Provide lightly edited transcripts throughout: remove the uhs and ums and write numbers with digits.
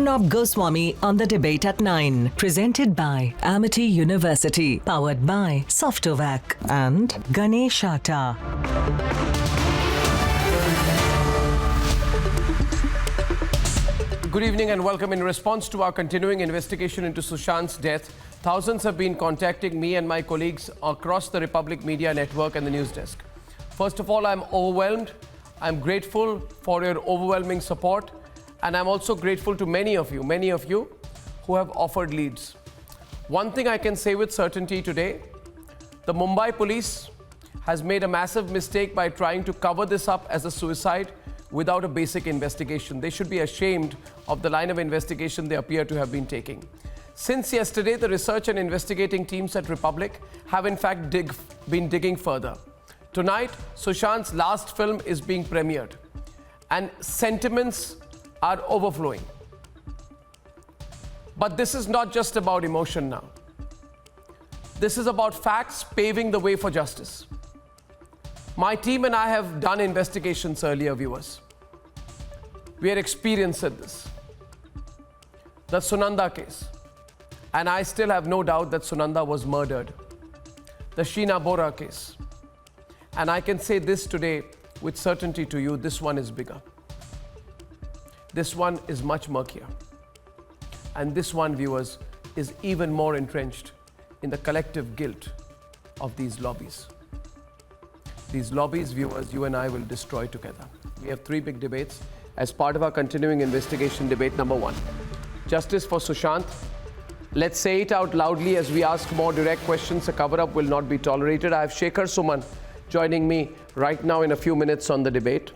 Arnab Goswami on the debate at 9. Presented by Amity University. Powered by Softovac and Ganesh Atta. Good evening and welcome. In response to our continuing investigation into Sushant's death, thousands have been contacting me and my colleagues across the Republic Media Network and the news desk. First of all, I'm overwhelmed. I'm grateful for your overwhelming support, and I'm also grateful to many of you who have offered leads. One thing I can say with certainty today, the Mumbai police has made a massive mistake by trying to cover this up as a suicide without a basic investigation. They should be ashamed of the line of investigation they appear to have been taking. Since yesterday, the research and investigating teams at Republic have in fact been digging further. Tonight, Sushant's last film is being premiered, and sentiments are overflowing. But this is not just about emotion now. This is about facts paving the way for justice. My team and I have done investigations earlier, viewers. We are experienced at this. The Sunanda case. And I still have no doubt that Sunanda was murdered. The Sheena Bora case. And I can say this today with certainty to you, this one is bigger. This one is much murkier. And this one, viewers, is even more entrenched in the collective guilt of these lobbies. These lobbies, viewers, you and I will destroy together. We have three big debates as part of our continuing investigation. Debate number one, justice for Sushant. Let's say it out loudly as we ask more direct questions. A cover-up will not be tolerated. I have Shekhar Suman joining me right now in a few minutes on the debate.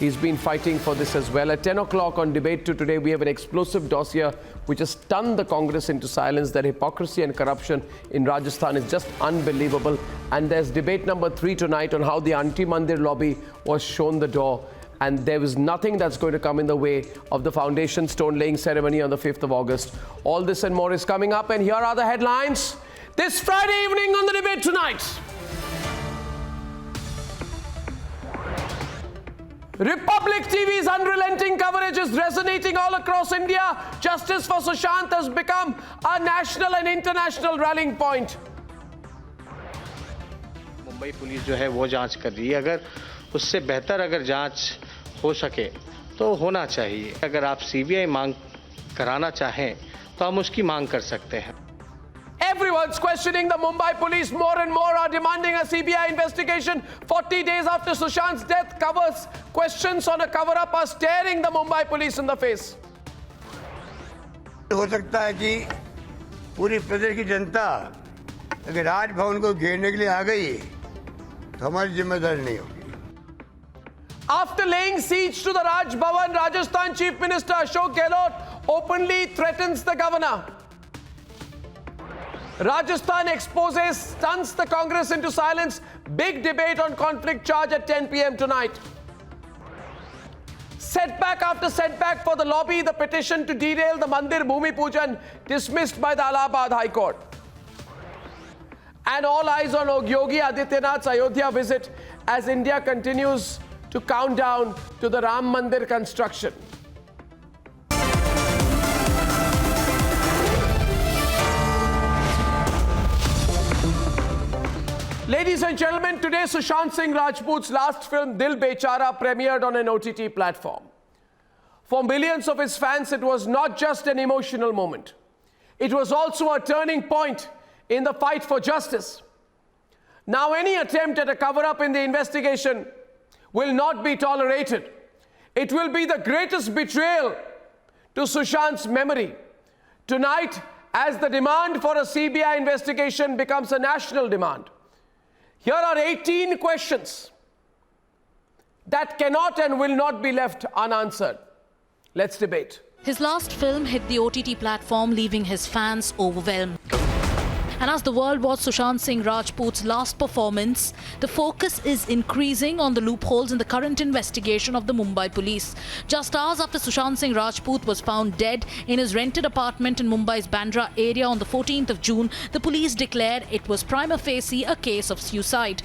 He's been fighting for this as well. At 10 o'clock on Debate 2 today, we have an explosive dossier which has stunned the Congress into silence. That hypocrisy and corruption in Rajasthan is just unbelievable. And there's debate number 3 tonight on how the anti-Mandir lobby was shown the door. And there is nothing that's going to come in the way of the foundation stone laying ceremony on the 5th of August. All this and more is coming up. And here are the headlines this Friday evening on the Debate Tonight. Republic TV's unrelenting coverage is resonating all across India. Justice for Sushant has become a national and international rallying point. Mumbai police जो है वो जांच कर रही है. अगर उससे बेहतर अगर जांच हो सके तो होना चाहिए. अगर आप CBI मांग कराना चाहें तो हम उसकी मांग कर सकते हैं. Everyone's questioning the Mumbai police. More and more are demanding a CBI investigation. 40 days after Sushant's death, covers questions on a cover-up are staring the Mumbai police in the face. हो सकता है कि पूरी प्रदेश की जनता अगर राजभवन को घेरने के लिए आ गई तो हमारी जिम्मेदारी नहीं होगी. After laying siege to the Raj Bhavan, Rajasthan Chief Minister Ashok Gehlot openly threatens the governor. Rajasthan exposes stuns the Congress into silence. Big debate on conflict charge at 10 p.m. tonight. Setback after setback for the lobby. The petition to derail the Mandir Bhumi Pujan dismissed by the Allahabad High Court. And all eyes on Yogi Adityanath's Ayodhya visit as India continues to count down to the Ram Mandir construction. Ladies and gentlemen, today Sushant Singh Rajput's last film, Dil Bechara, premiered on an OTT platform. For millions of his fans, it was not just an emotional moment. It was also a turning point in the fight for justice. Now, any attempt at a cover-up in the investigation will not be tolerated. It will be the greatest betrayal to Sushant's memory. Tonight, as the demand for a CBI investigation becomes a national demand, here are 18 questions that cannot and will not be left unanswered. Let's debate. His last film hit the OTT platform, leaving his fans overwhelmed. And as the world watched Sushant Singh Rajput's last performance, the focus is increasing on the loopholes in the current investigation of the Mumbai police. Just hours after Sushant Singh Rajput was found dead in his rented apartment in Mumbai's Bandra area on the 14th of June, the police declared it was prima facie a case of suicide.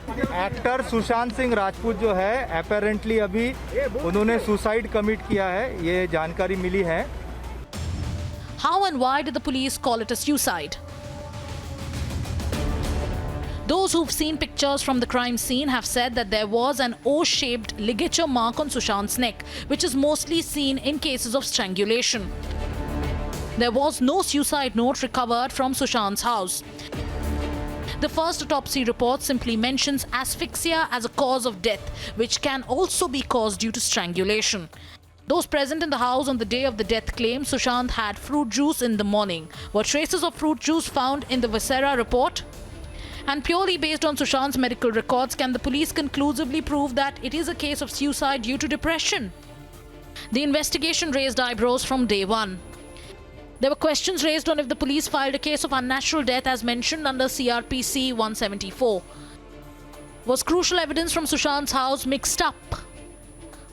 Actor Sushant Singh Rajput जो है apparently अभी उन्होंने suicide commit किया है, ये जानकारी मिली है। How and why did the police call it a suicide? Those who've seen pictures from the crime scene have said that there was an O-shaped ligature mark on Sushant's neck, which is mostly seen in cases of strangulation. There was no suicide note recovered from Sushant's house. The first autopsy report simply mentions asphyxia as a cause of death, which can also be caused due to strangulation. Those present in the house on the day of the death claim Sushant had fruit juice in the morning. Were traces of fruit juice found in the viscera report? And purely based on Sushant's medical records, can the police conclusively prove that it is a case of suicide due to depression? The investigation raised eyebrows from day one. There were questions raised on if the police filed a case of unnatural death as mentioned under CRPC 174. Was crucial evidence from Sushant's house mixed up?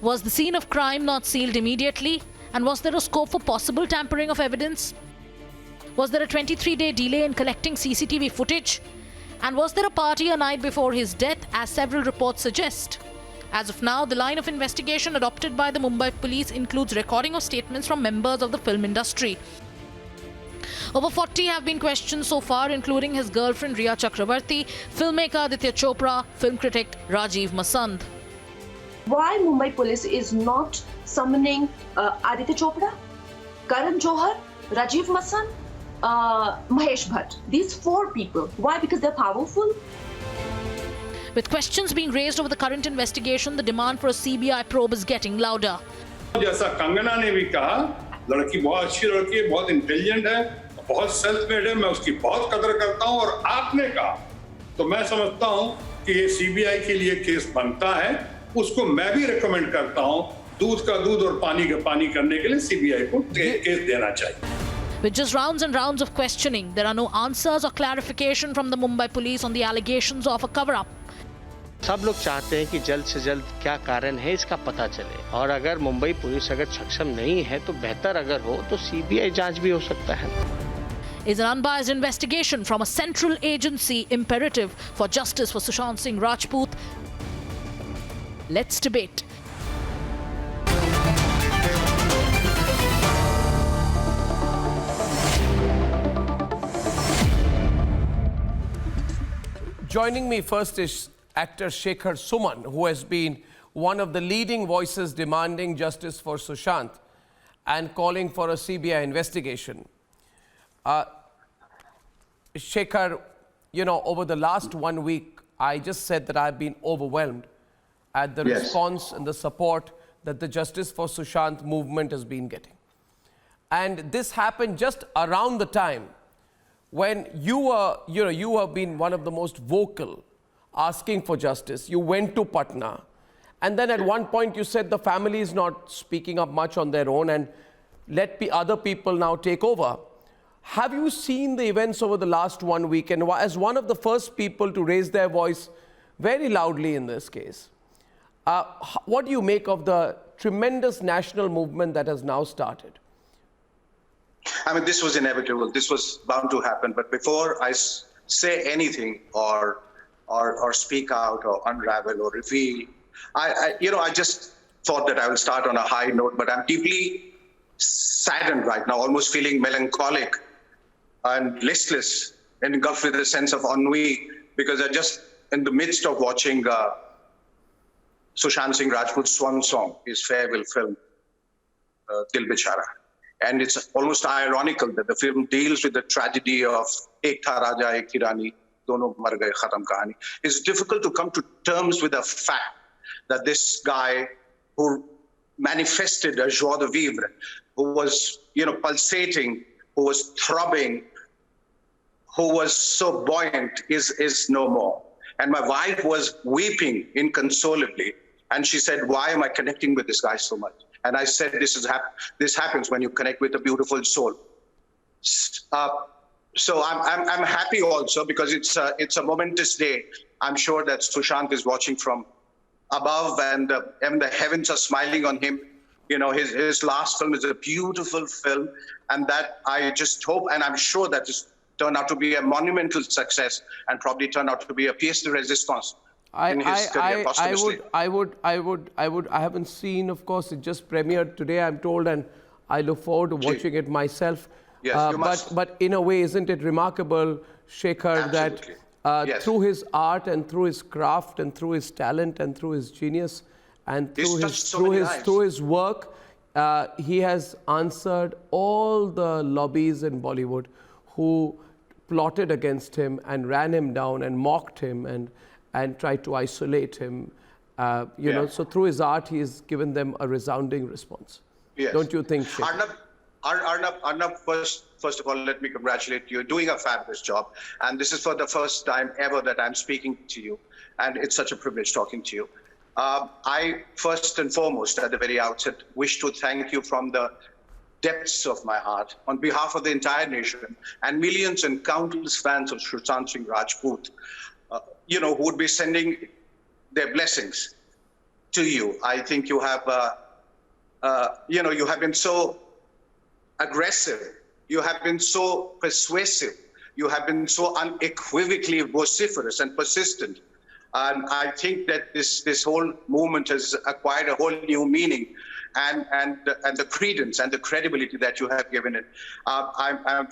Was the scene of crime not sealed immediately? And was there a scope for possible tampering of evidence? Was there a 23-day delay in collecting CCTV footage? And was there a party a night before his death, as several reports suggest? As of now, the line of investigation adopted by the Mumbai police includes recording of statements from members of the film industry. Over 40 have been questioned so far, including his girlfriend Riya Chakravarti, filmmaker Aditya Chopra, film critic Rajiv Masand. Why Mumbai police is not summoning Aditya Chopra, Karan Johar, Rajiv Masand, Mahesh Bhatt? These 4 people. Why? Because they're powerful. With questions being raised over the current investigation, the demand for a CBI probe is getting louder. जैसा कंगना ने भी कहा, लड़की बहुत अच्छी लड़की है, बहुत इंटेलिजेंट है, बहुत सेल्फ मेड है, मैं उसकी बहुत कदर करता हूं। और आपने कहा तो मैं समझता हूं कि ये सीबीआई के लिए केस बनता है, उसको मैं भी रेकमेंड करता हूं, दूध का दूध और पानी का पानी करने के लिए सीबीआई को केस देना चाहिए। With just rounds and rounds of questioning, there are no answers or clarification from the Mumbai police on the allegations of a cover-up. सब लोग चाहते हैं कि जल्द से जल्द क्या कारण है इसका पता चले, और अगर मुंबई पुलिस अगर सक्षम नहीं है तो बेहतर अगर हो तो सीबीआई जांच भी हो सकता है। Is an unbiased investigation from a central agency imperative for justice for Sushant Singh Rajput? Let's debate. Joining me first is actor Shekhar Suman, who has been one of the leading voices demanding justice for Sushant and calling for a CBI investigation. Shekhar, you know, over the last 1 week, I just said that I've been overwhelmed at the response and the support that the Justice for Sushant movement has been getting. And this happened just around the time when you have been one of the most vocal asking for justice. You went to Patna, and then at one point you said the family is not speaking up much on their own and let other people now take over. Have you seen the events over the last 1 week, and as one of the first people to raise their voice very loudly in this case, what do you make of the tremendous national movement that has now started? I mean, this was inevitable. This was bound to happen. But before I say anything or speak out or unravel or reveal, I just thought that I will start on a high note. But I'm deeply saddened right now, almost feeling melancholic and listless, engulfed with a sense of ennui, because I'm just in the midst of watching Sushant Singh Rajput's swan song, his farewell film, Dil Bichara. And it's almost ironical that the film deals with the tragedy of Ek Tha Raja, Ek Thi Rani, Dono Mar Gaye, Khatam Kahani. It's difficult to come to terms with the fact that this guy who manifested a joie de vivre, who was, pulsating, who was throbbing, who was so buoyant, is no more. And my wife was weeping inconsolably. And she said, why am I connecting with this guy so much? And I said, this happens when you connect with a beautiful soul. So I'm happy also because it's a momentous day. I'm sure that Sushant is watching from above, and the heavens are smiling on him. His last film is a beautiful film, and that I just hope, and I'm sure that it's turned out to be a monumental success and probably turned out to be a pièce de résistance in his career posthumously. I haven't seen, of course, it just premiered today, I'm told, and I look forward to watching it myself. Yes, you must. But in a way, isn't it remarkable, Shekhar, Absolutely. that through his art and through his craft and through his talent and through his genius and through his work, he has answered all the lobbies in Bollywood who plotted against him and ran him down and mocked him and tried to isolate him. You know, so through his art, he has given them a resounding response. Yes. Don't you think, Shekhar? Arnab, first of all, let me congratulate you. You're doing a fabulous job. And this is for the first time ever that I'm speaking to you. And it's such a privilege talking to you. I, first and foremost, at the very outset, wish to thank you from the depths of my heart on behalf of the entire nation and millions and countless fans of Sushant Singh Rajput, you know, who would be sending their blessings to you. I think you have, you know, you have been so aggressive. You have been so persuasive. You have been so unequivocally vociferous and persistent. And I think that this whole movement has acquired a whole new meaning, and the credence and the credibility that you have given it.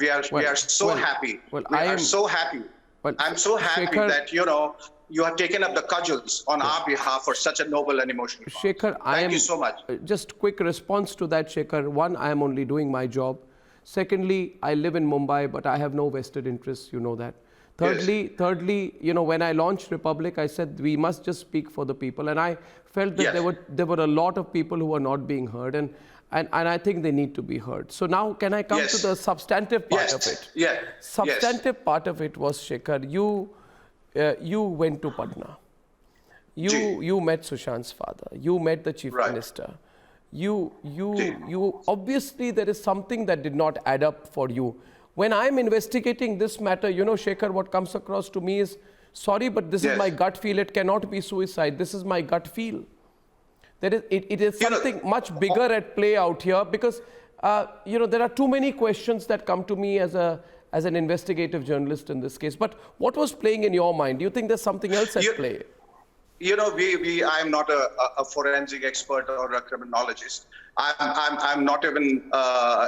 We are so happy. I'm so happy Shekhar, that you have taken up the cudgels on our behalf for such a noble and emotional cause. Shekhar, Thank you so much. Just quick response to that, Shekhar. One, I am only doing my job. Secondly, I live in Mumbai, but I have no vested interests. You know that. Thirdly, you know, when I launched Republic, I said we must just speak for the people, and I felt that there were a lot of people who were not being heard, and I think they need to be heard. So now, can I come to the substantive part of it? Yeah. Substantive part of it was, Shekhar, you went to Patna. You met Sushant's father. You met the chief minister. You obviously there is something that did not add up for you. When I'm investigating this matter, you know, Shekhar, what comes across to me is, sorry, but this is my gut feel. It cannot be suicide. This is my gut feel. It is something much bigger at play out here, because, you know, there are too many questions that come to me as an investigative journalist in this case. But what was playing in your mind? Do you think there's something else at play? You know, I'm not a forensic expert or a criminologist. I'm not even,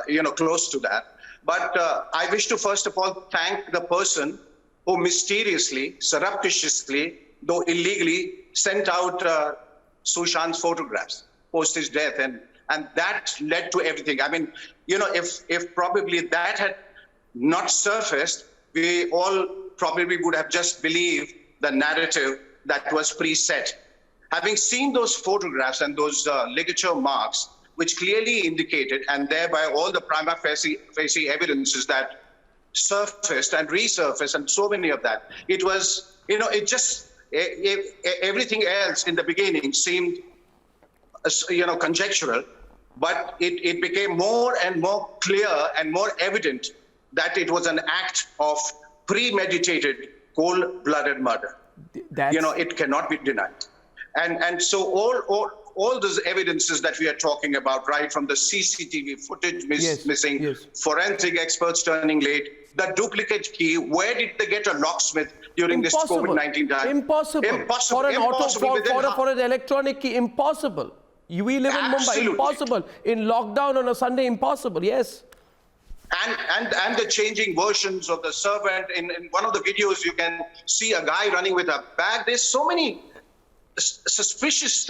you know, close to that. But I wish to first of all thank the person who mysteriously, surreptitiously, though illegally, sent out Sushant's photographs post his death, and that led to everything. I mean, you know, if probably that had not surfaced, we all probably would have just believed the narrative that was preset. Having seen those photographs and those ligature marks, which clearly indicated, and thereby all the prima facie evidences that surfaced and resurfaced, and so many of that, it was, you know, it just, everything else in the beginning seemed, you know, conjectural, but it became more and more clear and more evident that it was an act of premeditated, cold-blooded murder. You know, it cannot be denied. And so all those evidences that we are talking about, right from the CCTV footage missing, forensic experts turning late, the duplicate key, where did they get a locksmith during this COVID-19 time? Impossible. For an electronic key, impossible. We live in Mumbai, impossible. In lockdown on a Sunday, impossible, yes. And the changing versions of the servant. In one of the videos, you can see a guy running with a bag. There's so many suspicious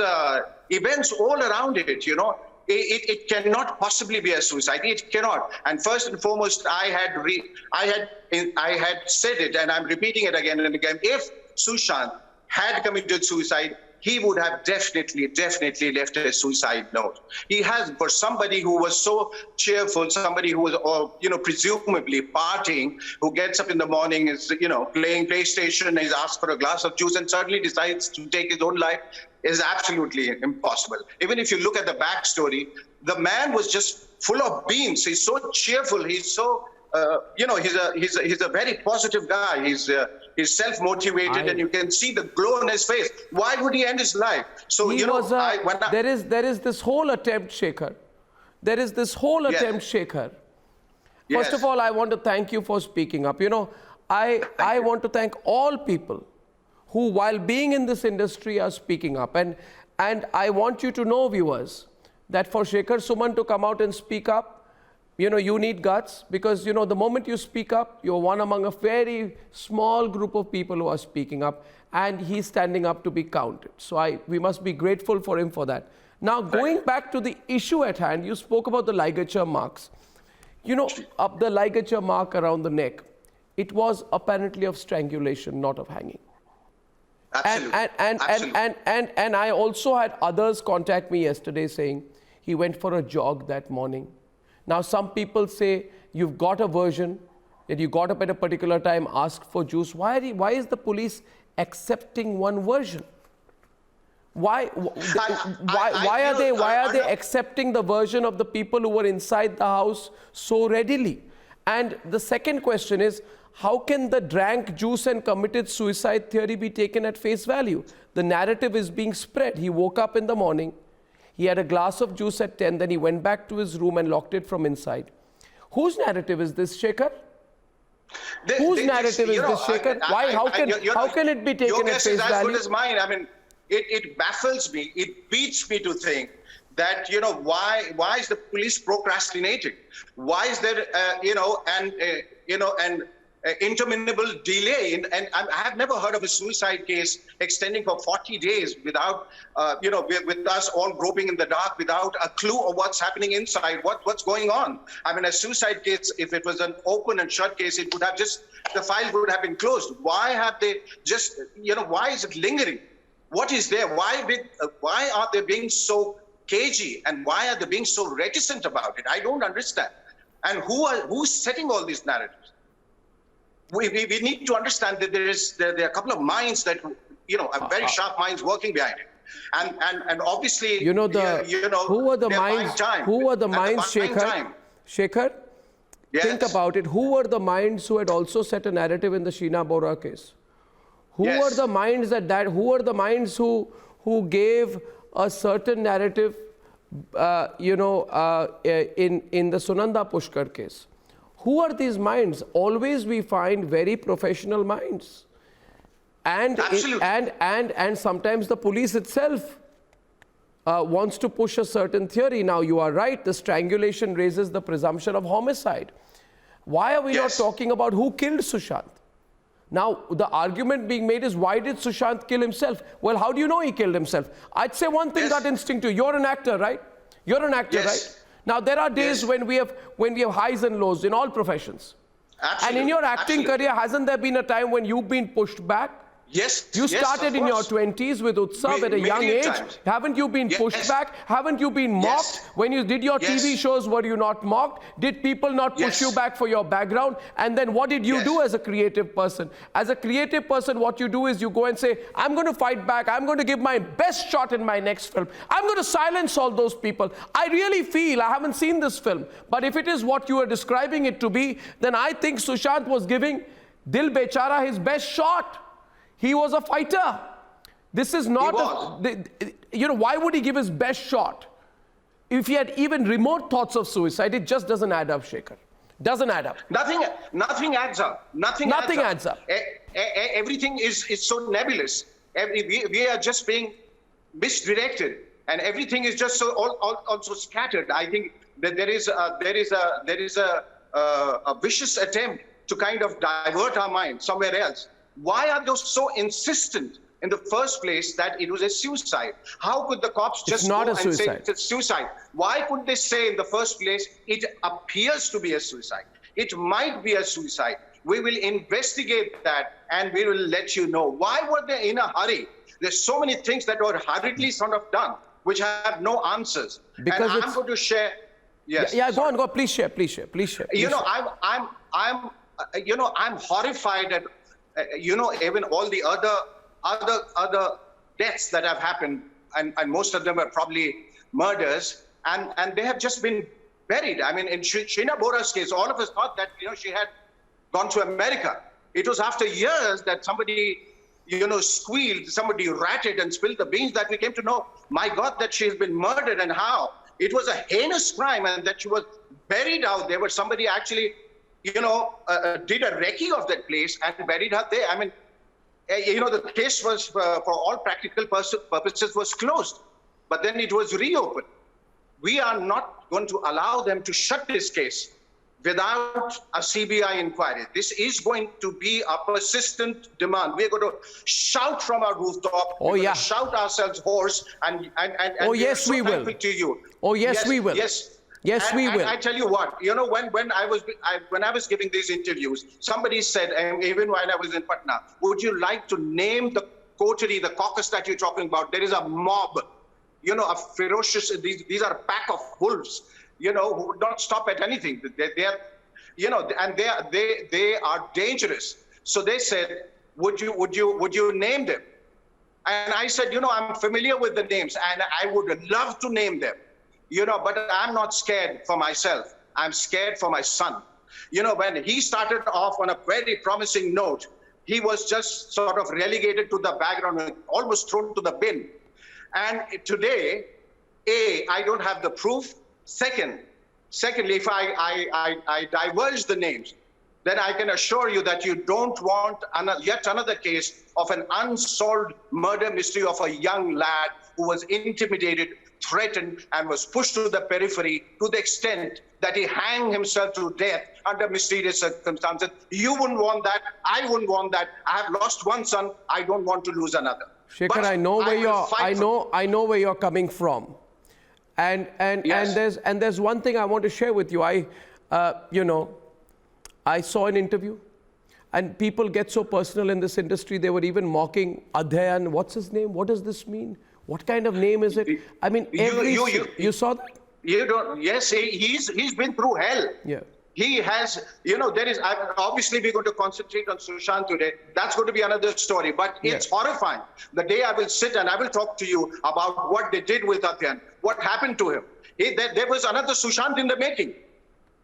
events all around it, you know. It cannot possibly be a suicide. It cannot. And first and foremost, I had said it, and I'm repeating it again and again. If Sushant had committed suicide, he would have definitely left a suicide note. He has, for somebody who was so cheerful, somebody who was, you know, presumably partying, who gets up in the morning, is, you know, playing PlayStation, is asked for a glass of juice and suddenly decides to take his own life, is absolutely impossible. Even if you look at the backstory, the man was just full of beans. He's so cheerful. He's so, you know, he's a very positive guy. He's self-motivated, and you can see the glow on his face. Why would he end his life? So, you know, there is this whole attempt, Shekhar. There is this whole attempt, Shekhar. First of all, I want to thank you for speaking up. You know, I want to thank all people who, while being in this industry, are speaking up. And I want you to know, viewers, that for Shekhar Suman to come out and speak up, you need guts, because, the moment you speak up, you're one among a very small group of people who are speaking up, and he's standing up to be counted. So we must be grateful for him for that. Now, going back to the issue at hand, you spoke about the ligature marks. Up the ligature mark around the neck, it was apparently of strangulation, not of hanging. Absolutely. And I also had others contact me yesterday saying he went for a jog that morning. Now, some people say you've got a version that you got up at a particular time, asked for juice. Why is the police accepting one version? Why are they accepting the version of the people who were inside the house so readily? And the second question is, how can the drank juice and committed suicide theory be taken at face value? The narrative is being spread. He woke up in the morning, he had a glass of juice at 10, then he went back to his room and locked it from inside. Whose narrative is this, Shekhar? Whose narrative is this, Shekhar? How can it be taken at face value? Your guess is as good as mine. I mean, it baffles me. It beats me to think that, why is the police procrastinating? Why is there, an interminable delay? And I have never heard of a suicide case extending for 40 days without, with us all groping in the dark, without a clue of what's happening inside, what's going on. I mean, a suicide case, if it was an open and shut case, it would have the file would have been closed. Why have they just, why is it lingering? What is there? Why are they being so cagey, and why are they being so reticent about it? I don't understand. And who's setting all these narratives? We need to understand that there are a couple of minds that, very sharp minds working behind it. And obviously, who are the minds? Who are the minds, Shekhar? Shekhar, yes. Think about it. Who were the minds who had also set a narrative in the Sheena Bora case? Who were the minds who were the minds who gave a certain narrative, in the Sunanda Pushkar case? Who are these minds? Always we find very professional minds. And sometimes the police itself wants to push a certain theory. Now, you are right, the strangulation raises the presumption of homicide. Why are we not talking about who killed Sushant? Now, the argument being made is, why did Sushant kill himself? Well, how do you know he killed himself? I'd say one thing, gut instinct to you. You're an actor, right? You're an actor, right? Now, there are days when we have highs and lows in all professions. Absolutely. And in your acting career, hasn't there been a time when you've been pushed back? Yes. You started in your 20s with Utsav at a young age. Times. Haven't you been pushed back? Haven't you been mocked? When you did your TV shows, were you not mocked? Did people not push you back for your background? And then what did you do as a creative person? As a creative person, what you do is you go and say, I'm going to fight back. I'm going to give my best shot in my next film. I'm going to silence all those people. I really feel, I haven't seen this film, but if it is what you are describing it to be, then I think Sushant was giving Dil Bechara his best shot. He was a fighter. This is not why would he give his best shot? If he had even remote thoughts of suicide, it just doesn't add up, Shekhar. Doesn't add up. Nothing adds up. Nothing adds up. Everything is so nebulous. We are just being misdirected, and everything is just so also scattered. I think that there is a vicious attempt to kind of divert our mind somewhere else. Why are those so insistent in the first place that it was a suicide? How could the cops just go and say it's a suicide? Why couldn't they say in the first place, it appears to be a suicide? It might be a suicide. We will investigate that and we will let you know. Why were they in a hurry? There's so many things that were hurriedly sort of done, which have no answers. Because I'm going to share. Yes. Yeah, go on. Please share. I'm horrified at even all the other deaths that have happened, and most of them are probably murders, and they have just been buried. I mean, in Sheena Bora's case, all of us thought that she had gone to America. It was after years that somebody squealed, somebody ratted and spilled the beans that we came to know, my God, that she has been murdered, and how it was a heinous crime, and that she was buried out there, where somebody actually did a recce of that place and buried her there. I mean, the case was, for all practical purposes, was closed. But then it was reopened. We are not going to allow them to shut this case without a CBI inquiry. This is going to be a persistent demand. We're going to shout from our rooftop. Oh, We're yeah. going to shout ourselves hoarse. And Oh, we are yes, so we will. thankful to you. Oh, yes, we will. Yes. Yes, we will. And I tell you what, when I was giving these interviews, somebody said, and even when I was in Patna, would you like to name the coterie, the caucus that you're talking about? There is a mob, a ferocious. These are a pack of wolves, who would not stop at anything. They are, and they are dangerous. So they said, would you name them? And I said, I'm familiar with the names, and I would love to name them. But I'm not scared for myself. I'm scared for my son. When he started off on a very promising note, he was just sort of relegated to the background, almost thrown to the bin. And today, I don't have the proof. Secondly, if I diverge the names, then I can assure you that you don't want yet another case of an unsolved murder mystery of a young lad who was intimidated, threatened, and was pushed to the periphery to the extent that he hanged himself to death under mysterious circumstances. You wouldn't want that. I wouldn't want that. I have lost one son. I don't want to lose another. Shekhar, I know where you're coming from, and Yes. there's one thing I want to share with you. I saw an interview, and people get so personal in this industry. They were even mocking Adhayan. What's his name? What does this mean? What kind of name is it? I mean, you saw that? You don't. Yes, he's been through hell. Yeah. He has, obviously we're going to concentrate on Sushant today. That's going to be another story, but it's horrifying. The day I will sit and I will talk to you about what they did with Adhayan, what happened to him. There was another Sushant in the making.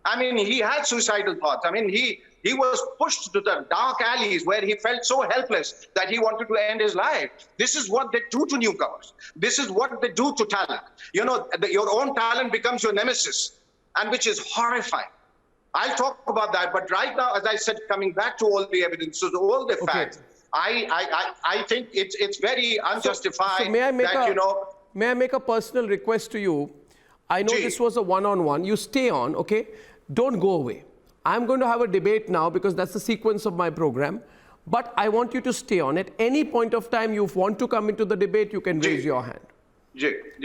I mean, he had suicidal thoughts. I mean, he was pushed to the dark alleys where he felt so helpless that he wanted to end his life. This is what they do to newcomers. This is what they do to talent. Your own talent becomes your nemesis, and which is horrifying. I'll talk about that, but right now, as I said, coming back to all the evidence, so all the facts, I think it's very unjustified. So may I make a personal request to you? I know this was a one-on-one. You stay on, okay? Don't go away. I'm going to have a debate now because that's the sequence of my program. But I want you to stay on. At any point of time you want to come into the debate, you can raise your hand.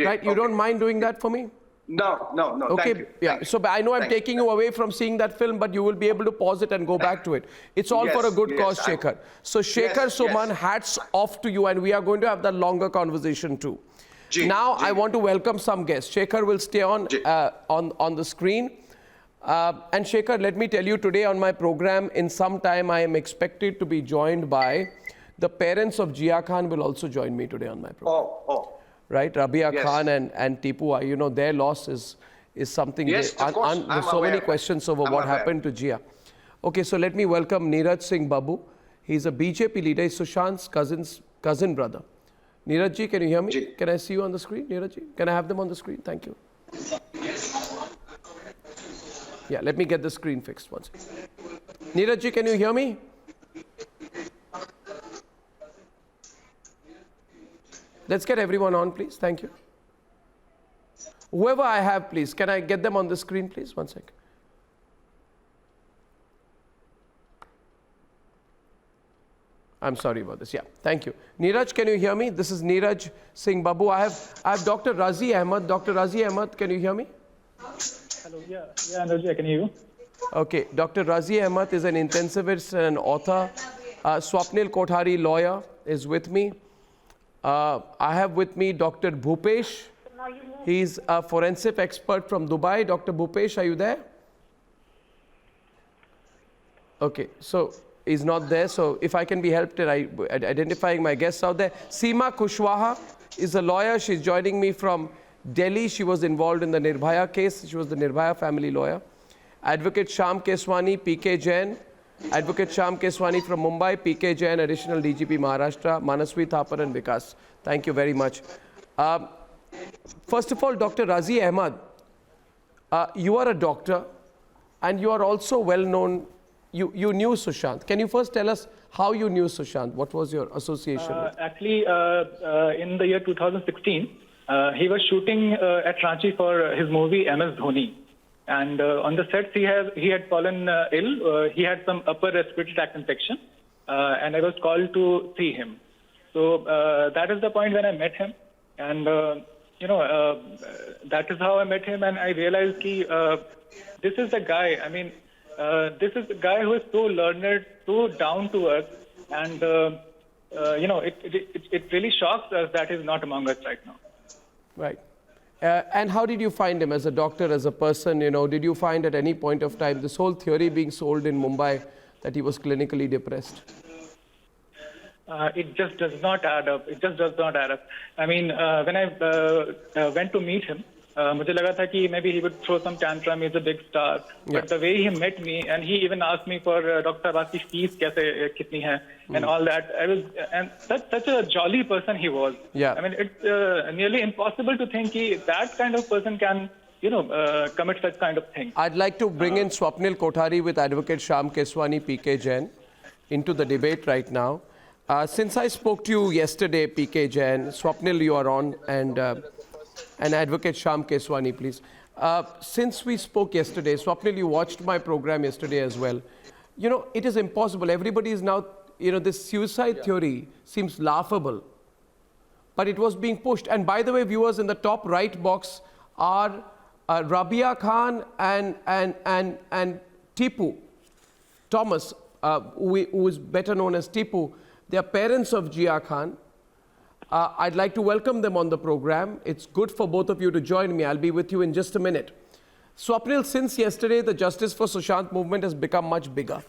Right? You don't mind doing that for me? No. Okay. Thank you. Yeah. So I know I'm taking you away from seeing that film, but you will be able to pause it and go back to it. It's all for a good cause, Shekhar. So Shekhar Suman, hats off to you, and we are going to have that longer conversation too. I want to welcome some guests. Shekhar will stay on the screen. And Shekhar, let me tell you, today on my program, in some time, I am expected to be joined by the parents of Jiah Khan will also join me today on my program. Right? Jiah Khan and Tipu, their loss is something. Yes, of course. There's so many questions over what happened to Jiah. Okay, so let me welcome Neeraj Singh Babu. He's a BJP leader. He's Sushant's cousin brother. Neeraj ji, can you hear me? Can I see you on the screen, Neeraj ji? Can I have them on the screen? Thank you. Yeah, let me get the screen fixed once. Neeraj ji, can you hear me? Let's get everyone on, please. Thank you. Whoever I have, please. Can I get them on the screen, please? One sec. I'm sorry about this. Yeah, thank you. Neeraj, can you hear me? This is Neeraj Singh Babu. I have Dr. Razi Ahmed. Dr. Razi Ahmed, can you hear me? Hello. Yeah, Arnab, I can hear you. Okay. Dr. Razi Ahmed is an intensivist and an author. Swapnil Kothari, lawyer, is with me. I have with me Dr. Bhupesh. He's a forensic expert from Dubai. Dr. Bhupesh, are you there? Okay, so he's not there. So if I can be helped in identifying my guests out there. Seema Kushwaha is a lawyer. She's joining me from Delhi. She was involved in the Nirbhaya case. She was the Nirbhaya family lawyer. Advocate Shyam Keswani, PK Jain. Advocate Shyam Keswani from Mumbai, PK Jain, additional DGP Maharashtra, Manaswi Thapar and Vikas. Thank you very much. First of all, Dr. Razi Ahmed, you are a doctor and you are also well known you knew Sushant. Can you first tell us how you knew Sushant? What was your association? Actually, in the year 2016, he was shooting at Ranchi for his movie MS Dhoni. And on the sets, he had fallen ill. He had some upper respiratory tract infection. And I was called to see him. So that is the point when I met him. And, that is how I met him. And I realized this is the guy. I mean, this is the guy who is so learned, so down to earth. And, it really shocks us that he's not among us right now. Right. And how did you find him as a doctor, as a person? Did you find at any point of time this whole theory being sold in Mumbai that he was clinically depressed? It just does not add up. It just does not add up. I mean, when I went to meet him, मुझे लगा था कि maybe he would throw some tantrum. He's a big star. Yeah. But the way he met me, and he even asked me for Dr. Abbas' fees कितनी है, and all that. And such a jolly person he was. Yeah. I mean, it's nearly impossible to think that kind of person can, commit such kind of thing. I'd like to bring in Swapnil Kothari with Advocate Shyam Keswani, PK Jain, into the debate right now. Since I spoke to you yesterday, PK Jain, Swapnil, you are on, and Advocate Shyam Keswani, please. Since we spoke yesterday, Swapnil, you watched my program yesterday as well. It is impossible. Everybody is now, this suicide theory seems laughable, but it was being pushed. And by the way, viewers, in the top right box are Jiah Khan and Tipu Thomas, who is better known as Tipu. They are parents of Jiah Khan. I'd like to welcome them on the program. It's good for both of you to join me. I'll be with you in just a minute. Swapnil, since yesterday, the Justice for Sushant movement has become much bigger.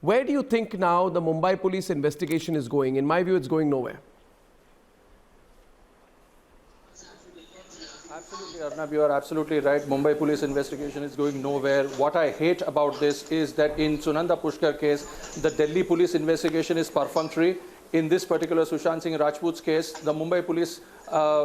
Where do you think now the Mumbai police investigation is going? In my view, it's going nowhere. Absolutely, Arnab, you are absolutely right. Mumbai police investigation is going nowhere. What I hate about this is that in Sunanda Pushkar case, the Delhi police investigation is perfunctory. In this particular Sushant Singh Rajput's case, the Mumbai police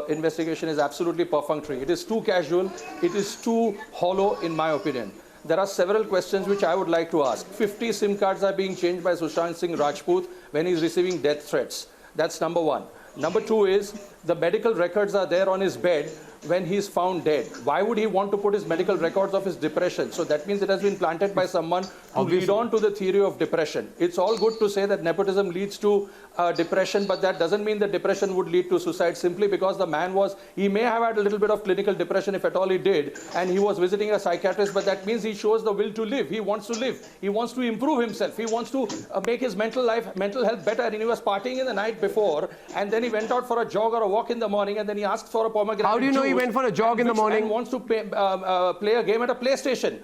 investigation is absolutely perfunctory. It is too casual. It is too hollow, in my opinion. There are several questions which I would like to ask. 50 SIM cards are being changed by Sushant Singh Rajput when he's receiving death threats. That's number one. Number two is the medical records are there on his bed when he's found dead. Why would he want to put his medical records of his depression? So that means it has been planted by someone to lead on to the theory of depression. It's all good to say that nepotism leads to depression, but that doesn't mean that depression would lead to suicide simply because the man he may have had a little bit of clinical depression if at all he did, and he was visiting a psychiatrist, but that means he shows the will to live. He wants to live. He wants to improve himself. He wants to make his mental health better, and he was partying in the night before, and then he went out for a jog or a walk in the morning, and then he asked for a pomegranate How do you know he went for a jog in the morning? And wants to play a game at a PlayStation.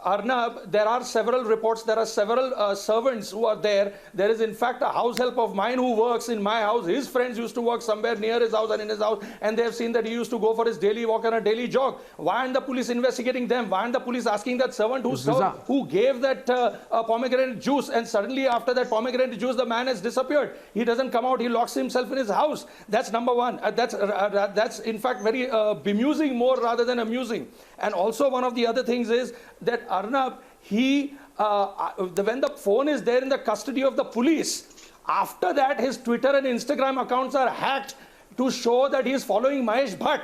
Arnab, there are several reports, there are several servants who are there. There is in fact a house help of mine who works in my house. His friends used to work somewhere near his house and in his house, and they have seen that he used to go for his daily walk and a daily jog. Why aren't the police investigating them? Why aren't the police asking that servant who gave that pomegranate juice, and suddenly after that pomegranate juice the man has disappeared? He doesn't come out, he locks himself in his house. That's number one. That's in fact very bemusing more rather than amusing. And also one of the other things is that Arnab, when the phone is there in the custody of the police, after that his Twitter and Instagram accounts are hacked to show that he is following Mahesh Bhatt.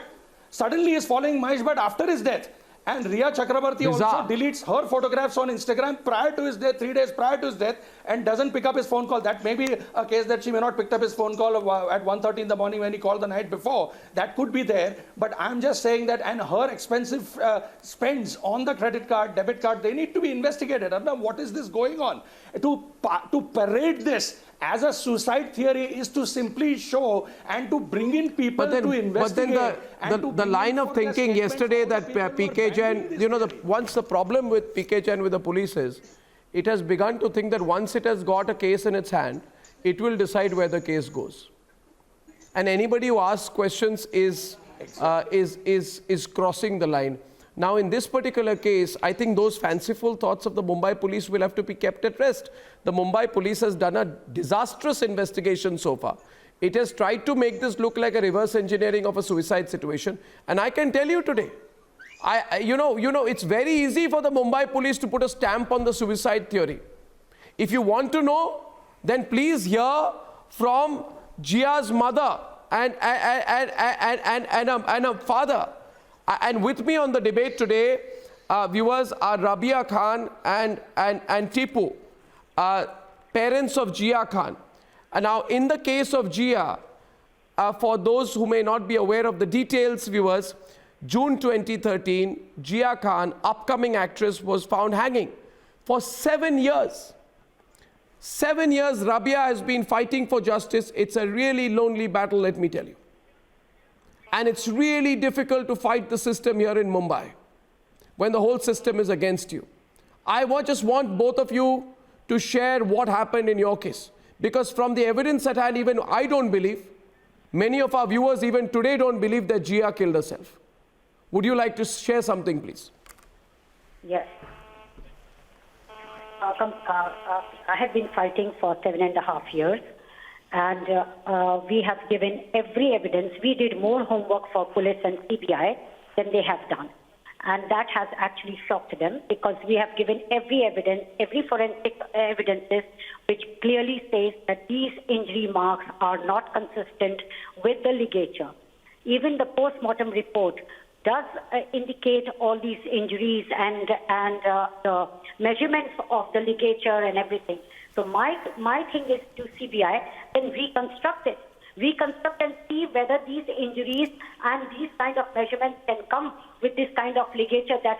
Suddenly he is following Mahesh Bhatt after his death. And Riya Chakrabarti also deletes her photographs on Instagram prior to his death, 3 days prior to his death, and doesn't pick up his phone call. That may be a case that she may not pick up his phone call at 1:30 in the morning when he called the night before. That could be there. But I'm just saying that, and her expensive spends on the credit card, debit card, they need to be investigated. Arnab, what is this going on? To parade this as a suicide theory is to simply show and to bring in people to investigate. But then the line of thinking yesterday that PK Jain, once the problem with PK Jain with the police is, it has begun to think that once it has got a case in its hand, it will decide where the case goes. And anybody who asks questions is crossing the line. Now, in this particular case, I think those fanciful thoughts of the Mumbai police will have to be kept at rest. The Mumbai police has done a disastrous investigation so far. It has tried to make this look like a reverse engineering of a suicide situation. And I can tell you today, You know, it's very easy for the Mumbai police to put a stamp on the suicide theory. If you want to know, then please hear from Jiah's mother and a father. And with me on the debate today, viewers, are Jiah Khan and Tipu, parents of Jiah Khan. And now, in the case of Jiah, for those who may not be aware of the details, viewers, June 2013, Jiah Khan, upcoming actress, was found hanging for 7 years. 7 years, Rabia has been fighting for justice. It's a really lonely battle, let me tell you. And it's really difficult to fight the system here in Mumbai when the whole system is against you. I just want both of you to share what happened in your case. Because from the evidence at hand, even I don't believe, many of our viewers even today don't believe that Jiah killed herself. Would you like to share something, please? Yes. I have been fighting for 7.5 years, and we have given every evidence. We did more homework for police and CBI than they have done. And that has actually shocked them, because we have given every evidence, every forensic evidences, which clearly says that these injury marks are not consistent with the ligature. Even the post-mortem report does indicate all these injuries and the measurements of the ligature and everything. So my thing is to CBI, then reconstruct it. Reconstruct and see whether these injuries and these kind of measurements can come with this kind of ligature that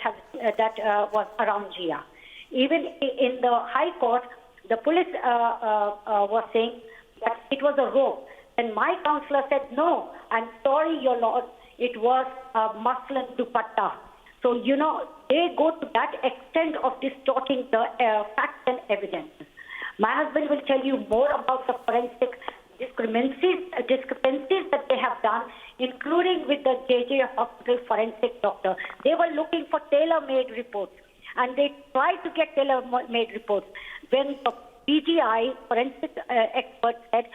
was around Jiah. Even in the High Court, the police was saying that it was a rope. And my counselor said, no, I'm sorry, Your Lord, it was a muslin dupatta. So, you know, they go to that extent of distorting the facts and evidence. My husband will tell you more about the forensic discrepancies that they have done, including with the JJ Hospital forensic doctor. They were looking for tailor-made reports, and they tried to get tailor-made reports. When the PGI forensic expert said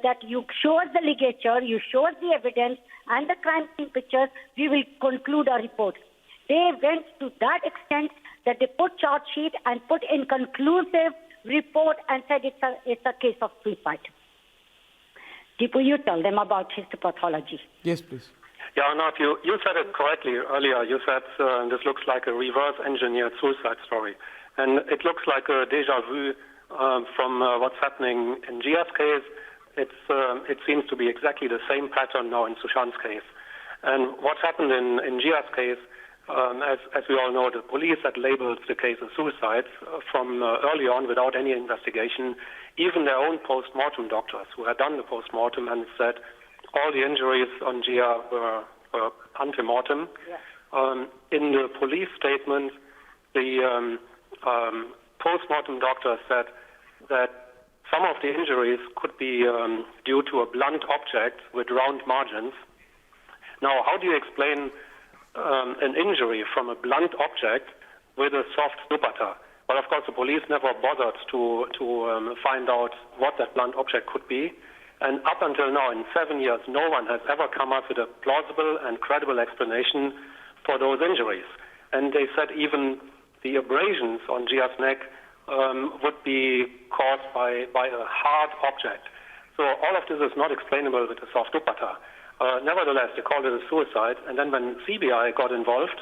that you show us the ligature, you show us the evidence and the crime scene pictures, we will conclude our report. They went to that extent that they put charge sheet and put in conclusive report and said it's a case of suicide. Tipu, you tell them about histopathology. Yes, please. Yeah, Arnab, you said it correctly earlier. You said this looks like a reverse-engineered suicide story. And it looks like a déjà vu from what's happening in Jiah's case. It seems to be exactly the same pattern now in Sushant's case. And what happened in Jiah's case, as we all know, the police had labeled the case a suicide from early on without any investigation. Even their own post-mortem doctors who had done the post-mortem and said all the injuries on Jiah were ante-mortem. Yeah. In the police statement, the post-mortem doctor said that some of the injuries could be due to a blunt object with round margins. Now, how do you explain an injury from a blunt object with a soft dupatta? Well, of course, the police never bothered to find out what that blunt object could be. And up until now, in 7 years, no one has ever come up with a plausible and credible explanation for those injuries. And they said even the abrasions on Jiah's neck would be caused by a hard object. So all of this is not explainable with a soft dupatta. Nevertheless, they called it a suicide. And then when CBI got involved,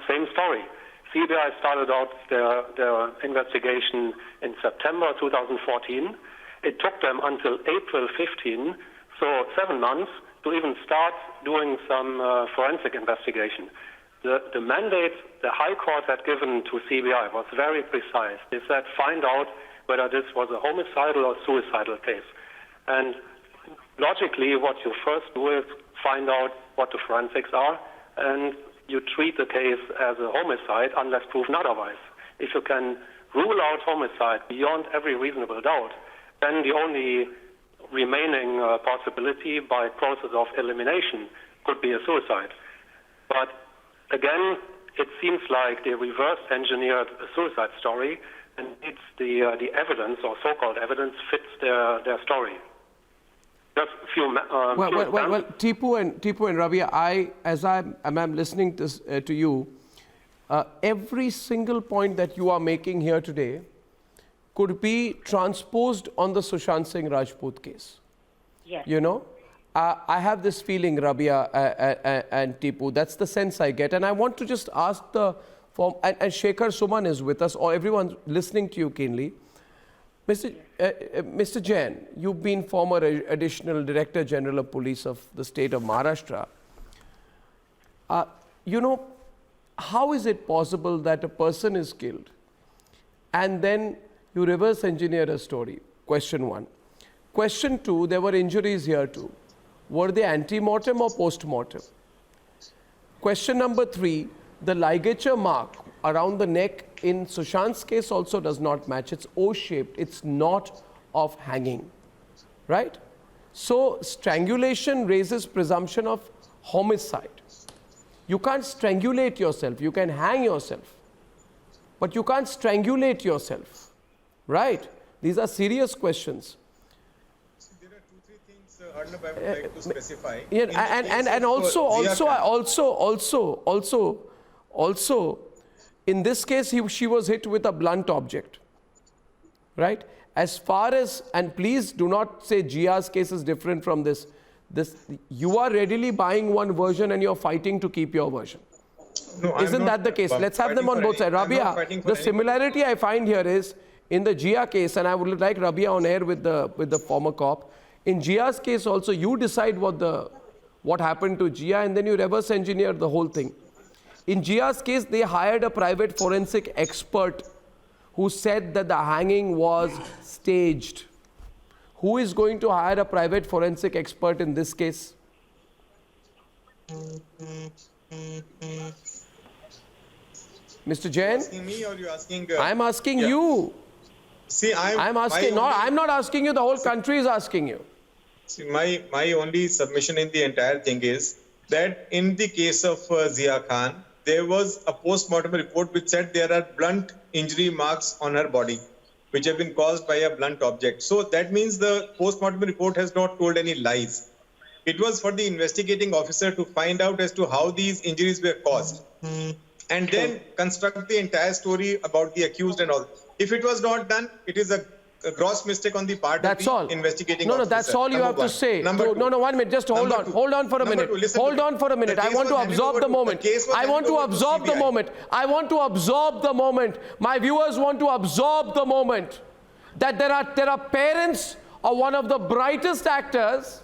same story. CBI started out their investigation in September 2014. It took them until April 15, so 7 months, to even start doing some forensic investigation. The mandate the High Court had given to CBI was very precise. They said, find out whether this was a homicidal or suicidal case. And logically, what you first do is find out what the forensics are, and you treat the case as a homicide unless proven otherwise. If you can rule out homicide beyond every reasonable doubt, then the only remaining possibility by process of elimination could be a suicide. But again, it seems like they reverse-engineered a suicide story, and it's the evidence, or so-called evidence, fits their story. just few. Well, Tipu and Ravi, as I'm listening to you, every single point that you are making here today could be transposed on the Sushant Singh Rajput case. Yes. You know, I have this feeling, Rabia and Tipu, that's the sense I get. And I want to just ask and Shekhar Suman is with us, or everyone listening to you keenly. Mr. Jain, you've been former Additional Director General of Police of the state of Maharashtra. You know, how is it possible that a person is killed and then you reverse engineer a story? Question one. Question two, there were injuries here too. Were they ante-mortem or post-mortem? Question number three, the ligature mark around the neck in Sushant's case also does not match. It's O-shaped. It's not of hanging, right? So strangulation raises presumption of homicide. You can't strangulate yourself. You can hang yourself, but you can't strangulate yourself, right? These are serious questions. There are 2-3 things, Arnab, I would like to specify. Yeah, also, in this case, she was hit with a blunt object, right? As far as, and please do not say Jiah's case is different from this. You are readily buying one version and you're fighting to keep your version. No, Isn't that the case? Let's have them on both sides. Rabia, the similarity I find here is in the Jiah case, and I would like Rabia on air with the former cop. In Jiah's case also, you decide what happened to Jiah and then you reverse engineer the whole thing. In Jiah's case, they hired a private forensic expert who said that the hanging was staged. Who is going to hire a private forensic expert in this case? Mr. Jain? Are you asking me or are you asking? I'm asking you. See, I'm asking. I'm not asking you. The whole country is asking you. See, my only submission in the entire thing is that in the case of Jiah Khan, there was a post-mortem report which said there are blunt injury marks on her body, which have been caused by a blunt object. So that means the post-mortem report has not told any lies. It was for the investigating officer to find out as to how these injuries were caused and then construct the entire story about the accused and all. If it was not done, it is a gross mistake on the part of the investigating officer. No, that's all you have to say. No, 1 minute. Just hold on. Hold on for a minute. Hold on for a minute. I want to absorb the moment. I want to absorb the moment. I want to absorb the moment. My viewers want to absorb the moment that there are parents of one of the brightest actors,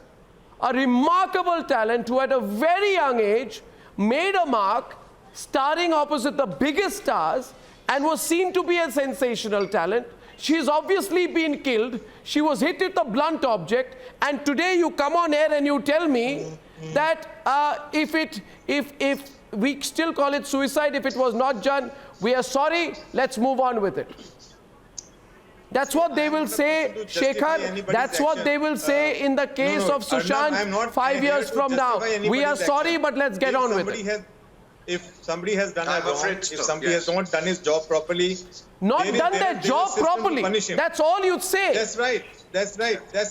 a remarkable talent who at a very young age made a mark starring opposite the biggest stars and was seen to be a sensational talent. She's obviously been killed. She was hit with a blunt object. And today you come on air and you tell me that if we still call it suicide, if it was not done, we are sorry, let's move on with it. That's what they will say, Shekhar. That's what they will say in the case of Sushant 5 years from now. We are sorry, but let's get on with it. If somebody has done a wrong, if somebody has not done his job properly, not done their job properly. That's all you'd say. That's right.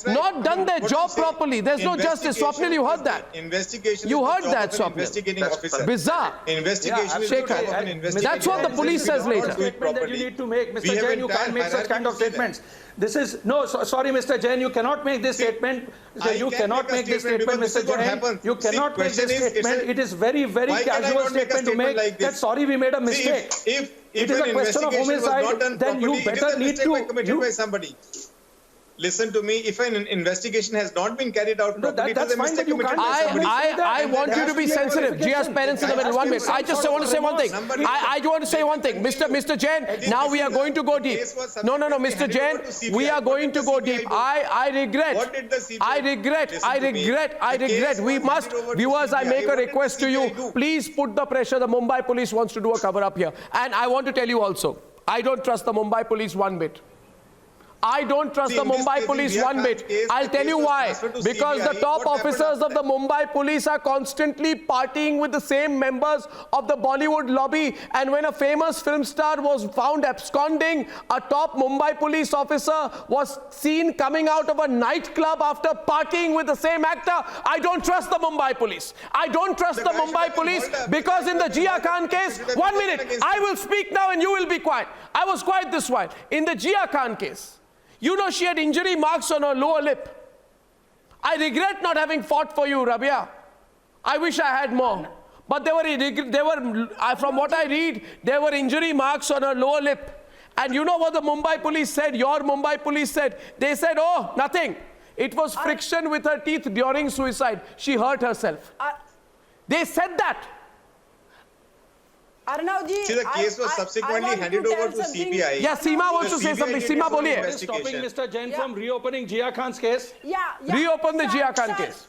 Not done their job properly. There's no justice. Swapnil, you heard that. Investigation. You heard that, Swapnil. Investigating officer. Bizarre. Investigation is that's what the police says later. Statement that you need to make, Mr. Jain. You can't make such kind of statements. This is sorry, Mr. Jain. You cannot make this statement. You cannot make this statement, Mr. Jain. You cannot make this statement. It is very, very casual statement to make. That sorry, we made a mistake. If it is a question of homicide, then you better need to. Somebody. Listen to me. If an investigation has not been carried out properly, that's fine. But you can't. I want you to be sensitive. Jiah's parents in the middle. 1 minute. I just want to say one thing. I want to say one thing, Mr. Jain. Now we are going to go deep. No, Mr. Jain. We are going to go deep. I regret. We must, viewers. I make a request to you. Please put the pressure. The Mumbai police wants to do a cover up here, and I want to tell you also. I don't trust the Mumbai police one bit. I don't trust the in this Mumbai case, in police Jiah one Khan's bit. case, I'll the tell case you was why. transferred to Because CBI. the top What happened officers of after the Mumbai police are constantly partying with the same members of the Bollywood lobby. And when a famous film star was found absconding, a top Mumbai police officer was seen coming out of a nightclub after partying with the same actor. I don't trust the Mumbai police. I don't trust the Mumbai police because in the Jiah Khan case, 1 minute, I will speak now and you will be quiet. I was quiet this while. In the Jiah Khan case, you know she had injury marks on her lower lip. I regret not having fought for you, Rabia. I wish I had more. But there were, from what I read, there were injury marks on her lower lip. And you know what the Mumbai police said? Your Mumbai police said? They said, oh, nothing. It was friction with her teeth during suicide. She hurt herself. They said that. See, the case was subsequently handed over to CBI. Yeah, Seema wants to say something. Seema, boliye. Stopping Mr. Jain from reopening Jiah Khan's case. Reopen the Jiah Khan case.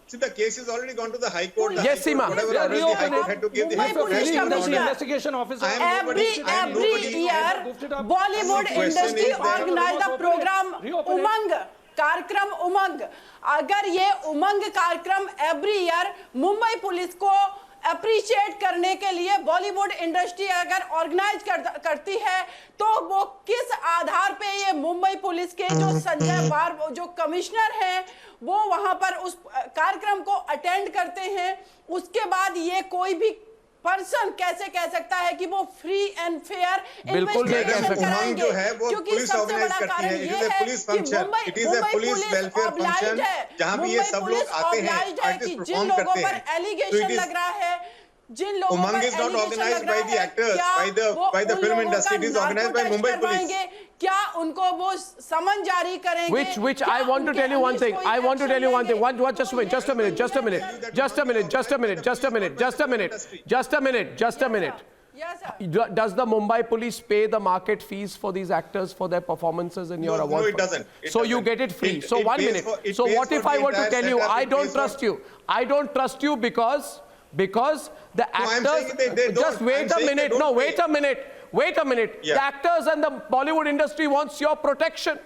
See, the case has already gone to the High Court. Yes, Seema. Whatever orders the High Court had to give, the High Court has given orders. Investigation officer. Every year, Bollywood industry organize the program Umang. कार्यक्रम उमंग अगर ये उमंग कार्यक्रम every year Mumbai police को appreciate करने के लिए Bollywood industry अगर organise करती है तो वो किस आधार पे ये मुंबई पुलिस के जो संजय बार जो कमिश्नर हैं वो वहां पर उस कार्यक्रम को अटेंड करते हैं उसके बाद ये कोई भी पर्सन कैसे कह सकता है कि वो फ्री एंड फेयर इन्वेस्टिगेशन कराएंगे क्योंकि सबसे बड़ा कारण ये है कि मुंबई पुलिस ऑब्लाइज्ड है मुंबई पुलिस ऑब्लाइज्ड है कि जिन लोगों पर एलिगेशन लग रहा है जिन लोगों पर एलिगेशन लग रहा है क्या by the film industry, it is organized by Mumbai police. क्या उनको वो समन जारी करेंगे Which I want to tell you one thing. I want to tell you one thing. Just a minute. Just a minute. Just a minute. Just a minute. Just a minute. Just a minute. Just a minute. Just a minute. Just a minute. Yes, sir. Does the Mumbai police pay the market fees for these actors for their performances in your award? No, it doesn't. So you get it free. So 1 minute. So what if I were to tell you, I don't trust you? I don't trust you because the actors... Just wait a minute. No, wait a minute. Wait a minute. Yeah. The actors and the Bollywood industry wants your protection.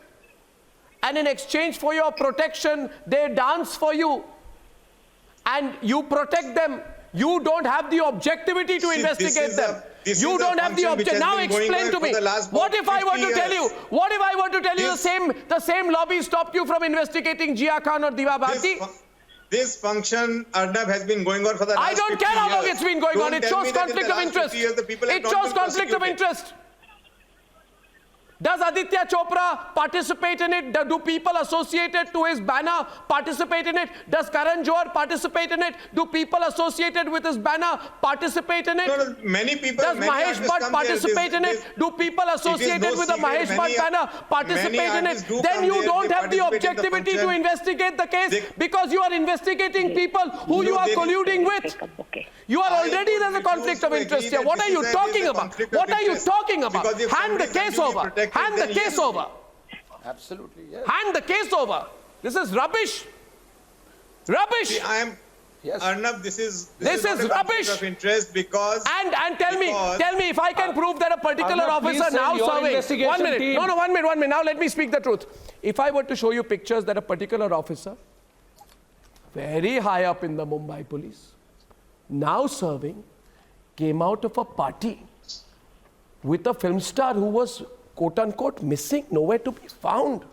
And in exchange for your protection, they dance for you. And you protect them. You don't have the objectivity to investigate them. You don't have the object. Now explain to me. What if I were to tell you? What if I were to tell you the same lobby stopped you from investigating Jiah Khan or Diva Bharti? This function, Arnab, has been going on for the last 50 years. I don't care how long it's been going on. It shows conflict of interest. It shows conflict of interest. Does Aditya Chopra participate in it? Do people associated to his banner participate in it? Does Karan Johar participate in it? Do people associated with his banner participate in it? No, many people. Does Mahesh Bhatt participate in it? Do people associated with the Mahesh Bhatt banner participate in it? Then you don't have the objectivity to investigate the case because you are investigating people who you are colluding with. You are already, there's a conflict of interest here. What are you talking about? What are you talking about? Hand the case over. Hand the case over. Absolutely, yes. Hand the case over. This is rubbish. Rubbish. See, Yes. Arnab, this is rubbish of interest because and tell me if I can prove that a particular Arnab, officer now serving 1 minute. Team. No, 1 minute. Now let me speak the truth. If I were to show you pictures that a particular officer, very high up in the Mumbai police, now serving, came out of a party with a film star who was quote-unquote missing, nowhere to be found.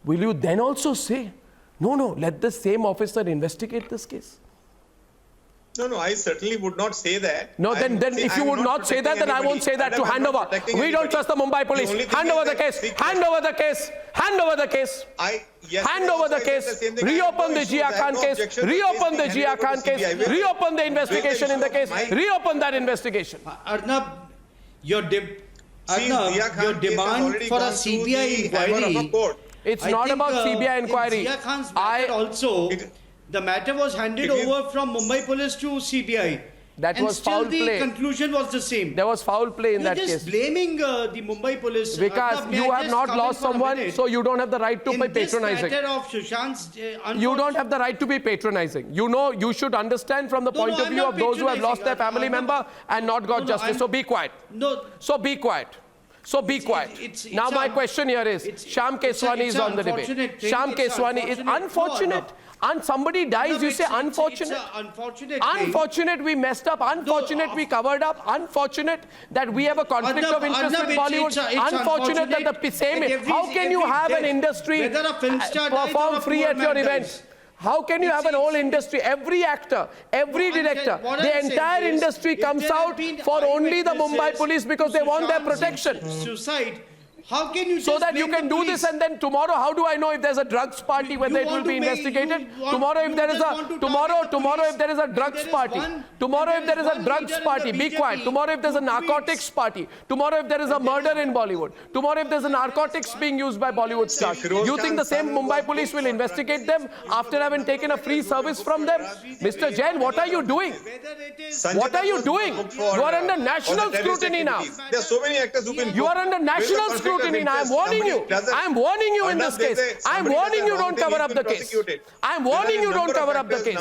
Will you then also say, no, let the same officer investigate this case? No, I certainly would not say that. No, then if you would not say that, then I won't say that. To hand over. We don't trust the Mumbai police. Hand over the case. Hand over the case. Hand over the case. Hand over the case. Reopen the Jiah Khan case. Reopen the Jiah Khan case. Reopen the investigation in the case. Reopen that investigation. Arnab, your demand for a CBI inquiry. It's not about CBI inquiry. Jiah Khan's matter also, the matter was handed over from Mumbai police to CBI. That was foul play. And still the conclusion was the same. There was foul play in that case. You're just blaming the Mumbai police. Because you have not lost someone, so you don't have the right to be patronizing. In this matter of Sushant's... you don't have the right to be patronizing. You know, you should understand from the point of view of those who have lost their family member and not got justice. So be quiet. No. So be quiet. So be quiet. Now my question here is, Shyam Keswani is on the debate. Shyam Keswani is unfortunate. And somebody dies, you say unfortunate. Unfortunate we messed up. Unfortunate we covered up. Unfortunate that we have a conflict of interest with Bollywood. Unfortunate that the same. How can you have an industry perform free at your events? How can you have an whole industry? Every actor, every director, the entire industry comes out for only the Mumbai police because they want their protection. Suicide. How can you so that you can do this, and then tomorrow, how do I know if there's a drugs party whether it will be investigated? Tomorrow if there is a tomorrow if there is a drugs party, tomorrow if there is a drugs party, be quiet. Tomorrow if there's a narcotics party, tomorrow if there is a murder in Bollywood, tomorrow if there's a narcotics being used by Bollywood stars, you think the same Mumbai police will investigate them after having taken a free service from them? Mr. Jain, what are you doing? What are you doing? You are under national scrutiny now. There are so many actors who can. You are under national scrutiny. I am warning you. I am warning you in this case. I am warning you, don't cover up the case. I am warning you, don't cover up the case.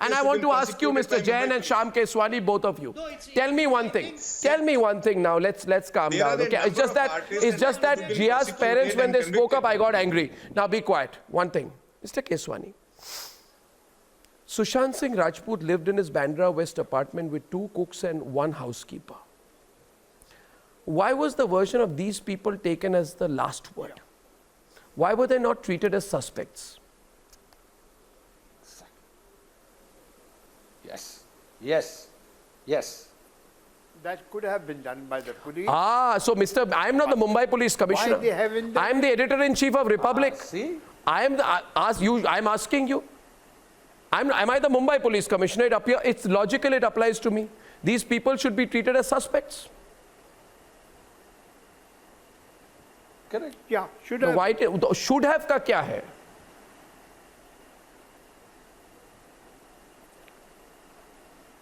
And I want to ask you, Mr. Jain and Shyam Keswani, both of you. Tell me one thing. Tell me one thing now. Let's calm down. Okay. It's just that Jiah's parents, when they spoke up, I got angry. Now be quiet. One thing. Mr. Keswani. Sushant Singh Rajput lived in his Bandra West apartment with 2 cooks and 1 housekeeper. Why was the version of these people taken as the last word? Why were they not treated as suspects? Yes. That could have been done by the police. So I am not the Mumbai Police Commissioner. I am the Editor-in-Chief of Republic. See? I am asking you. Am I the Mumbai Police Commissioner? It's logical, it applies to me. These people should be treated as suspects. Correct. Yeah, should have. Should have का क्या है?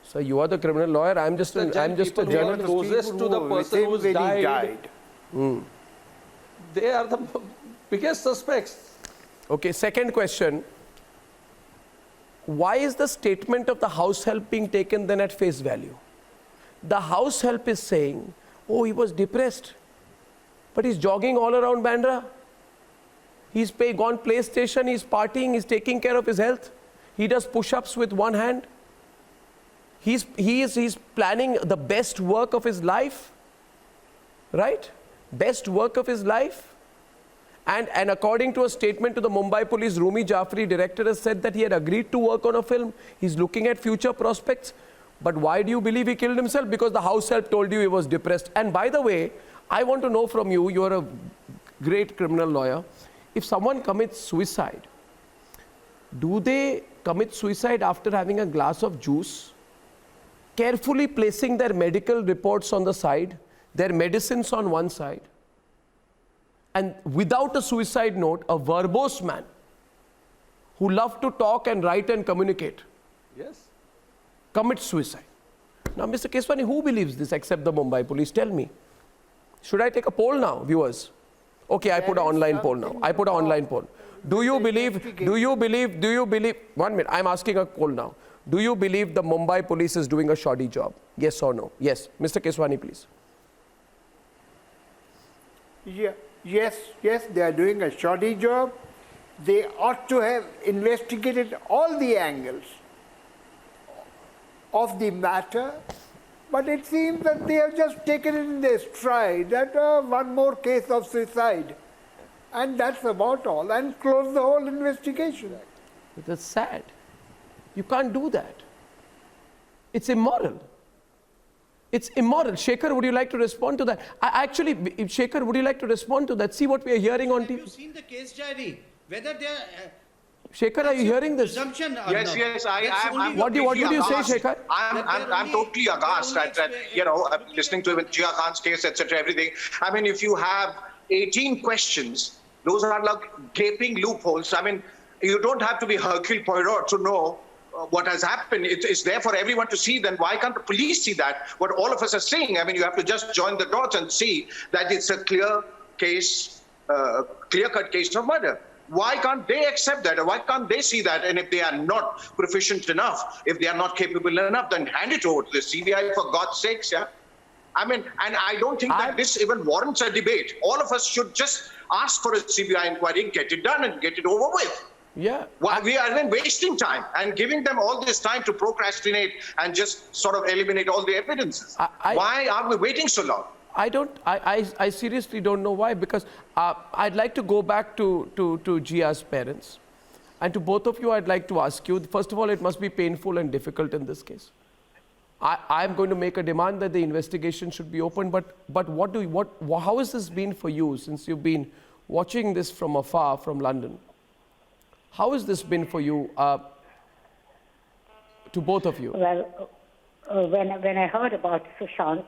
So you are the criminal lawyer. I'm just a journalist. Closest to the person who's died. They are the biggest suspects. Okay. Second question. Why is the statement of the house help being taken then at face value? The house help is saying, oh, he was depressed. But he's jogging all around Bandra. He's gone PlayStation, he's partying, he's taking care of his health. He does push-ups with one hand. He's planning the best work of his life. Right? Best work of his life. And according to a statement to the Mumbai Police, Rumi Jaffrey, director, has said that he had agreed to work on a film. He's looking at future prospects. But why do you believe he killed himself? Because the house help told you he was depressed. And by the way, I want to know from you, you're a great criminal lawyer, if someone commits suicide, do they commit suicide after having a glass of juice, carefully placing their medical reports on the side, their medicines on one side, and without a suicide note, a verbose man who loved to talk and write and communicate, commits suicide? Now, Mr. Keswani, who believes this except the Mumbai police? Tell me. Should I take a poll now, viewers? Okay, I put an online poll now. I put an online poll. Do you believe, 1 minute, I'm asking a poll now. Do you believe the Mumbai police is doing a shoddy job? Yes or no? Yes. Mr. Keswani, please. Yes, they are doing a shoddy job. They ought to have investigated all the angles of the matter. But it seems that they have just taken it in their stride, that one more case of suicide. And that's about all, and close the whole investigation. That's sad. You can't do that. It's immoral. It's immoral. Shekhar, would you like to respond to that? Shekhar, would you like to respond to that? See what we are hearing on TV. Have you seen the case diary? Whether they are... Shekhar, are you hearing this? Yes, I'm what did you say, Shekhar? I'm totally aghast at listening to even Jiah Khan's case, etc., everything. I mean, if you have 18 questions, those are like gaping loopholes. I mean, you don't have to be Hercule Poirot to know what has happened. It's there for everyone to see. Then why can't the police see that? What all of us are saying. I mean, you have to just join the dots and see that it's a clear clear-cut case of murder. Why can't they accept that? Or why can't they see that? And if they are not proficient enough, if they are not capable enough, then hand it over to the CBI for God's sakes, yeah? I mean, and I don't think that this even warrants a debate. All of us should just ask for a CBI inquiry, get it done and get it over with. Yeah. Why we are then wasting time and giving them all this time to procrastinate and just sort of eliminate all the evidences. Why are we waiting so long? I seriously don't know why, because I'd like to go back to Jiah's parents. And to both of you, I'd like to ask you, first of all, it must be painful and difficult in this case. I'm going to make a demand that the investigation should be open, but how has this been for you since you've been watching this from afar from London? How has this been for you, to both of you? Well, when I heard about Sushant,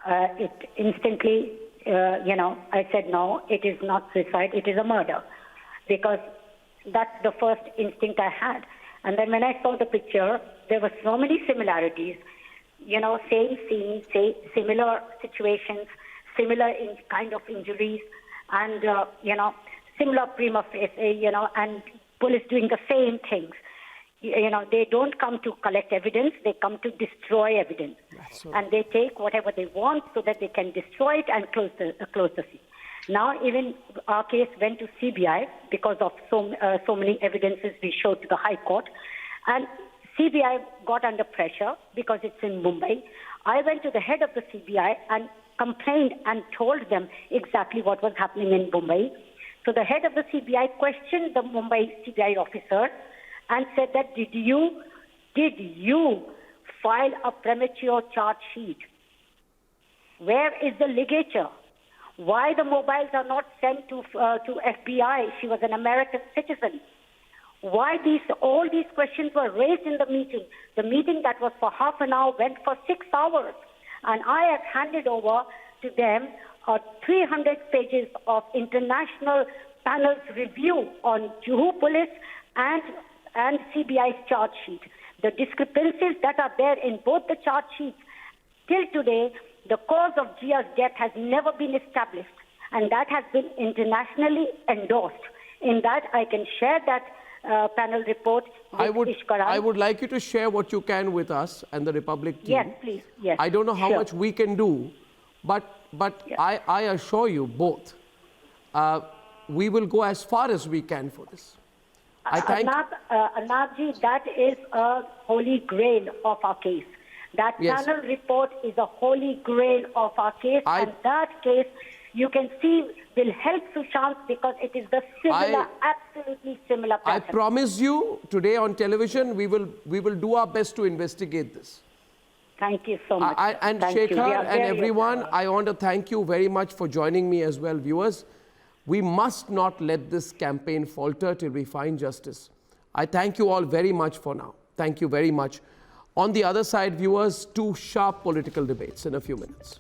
it instantly, I said, no, it is not suicide, it is a murder. Because that's the first instinct I had. And then when I saw the picture, there were so many similarities. Same scene, similar situations, similar kind of injuries, and, similar prima facie, and police doing the same things. They don't come to collect evidence, they come to destroy evidence. And they take whatever they want so that they can destroy it and close the scene. Now, even our case went to CBI because of so many evidences we showed to the High Court. And CBI got under pressure because it's in Mumbai. I went to the head of the CBI and complained and told them exactly what was happening in Mumbai. So the head of the CBI questioned the Mumbai CBI officer and said that, did you file a premature charge sheet? Where is the ligature? Why the mobiles are not sent to FBI? She was an American citizen. Why all these questions were raised in the meeting? The meeting that was for half an hour went for 6 hours. And I have handed over to them 300 pages of international panel's review on Juhu police and CBI's charge sheet. The discrepancies that are there in both the charge sheets, till today, the cause of Jiah's death has never been established, and that has been internationally endorsed. In that, I can share that panel report with Ishkaran. I would like you to share what you can with us and the Republic team. Yes, please. Yes. I don't know how much we can do, but yes. I assure you both, we will go as far as we can for this. Arnabji, that is a holy grail of our case. That panel report is a holy grail of our case, and that case, you can see, will help Sushant because it is the absolutely similar pattern. I promise you, today on television, we will do our best to investigate this. Thank you so much. And Shekhar and everyone, I want to thank you very much for joining me as well, viewers. We must not let this campaign falter till we find justice. I thank you all very much for now. Thank you very much. On the other side, viewers, 2 sharp political debates in a few minutes.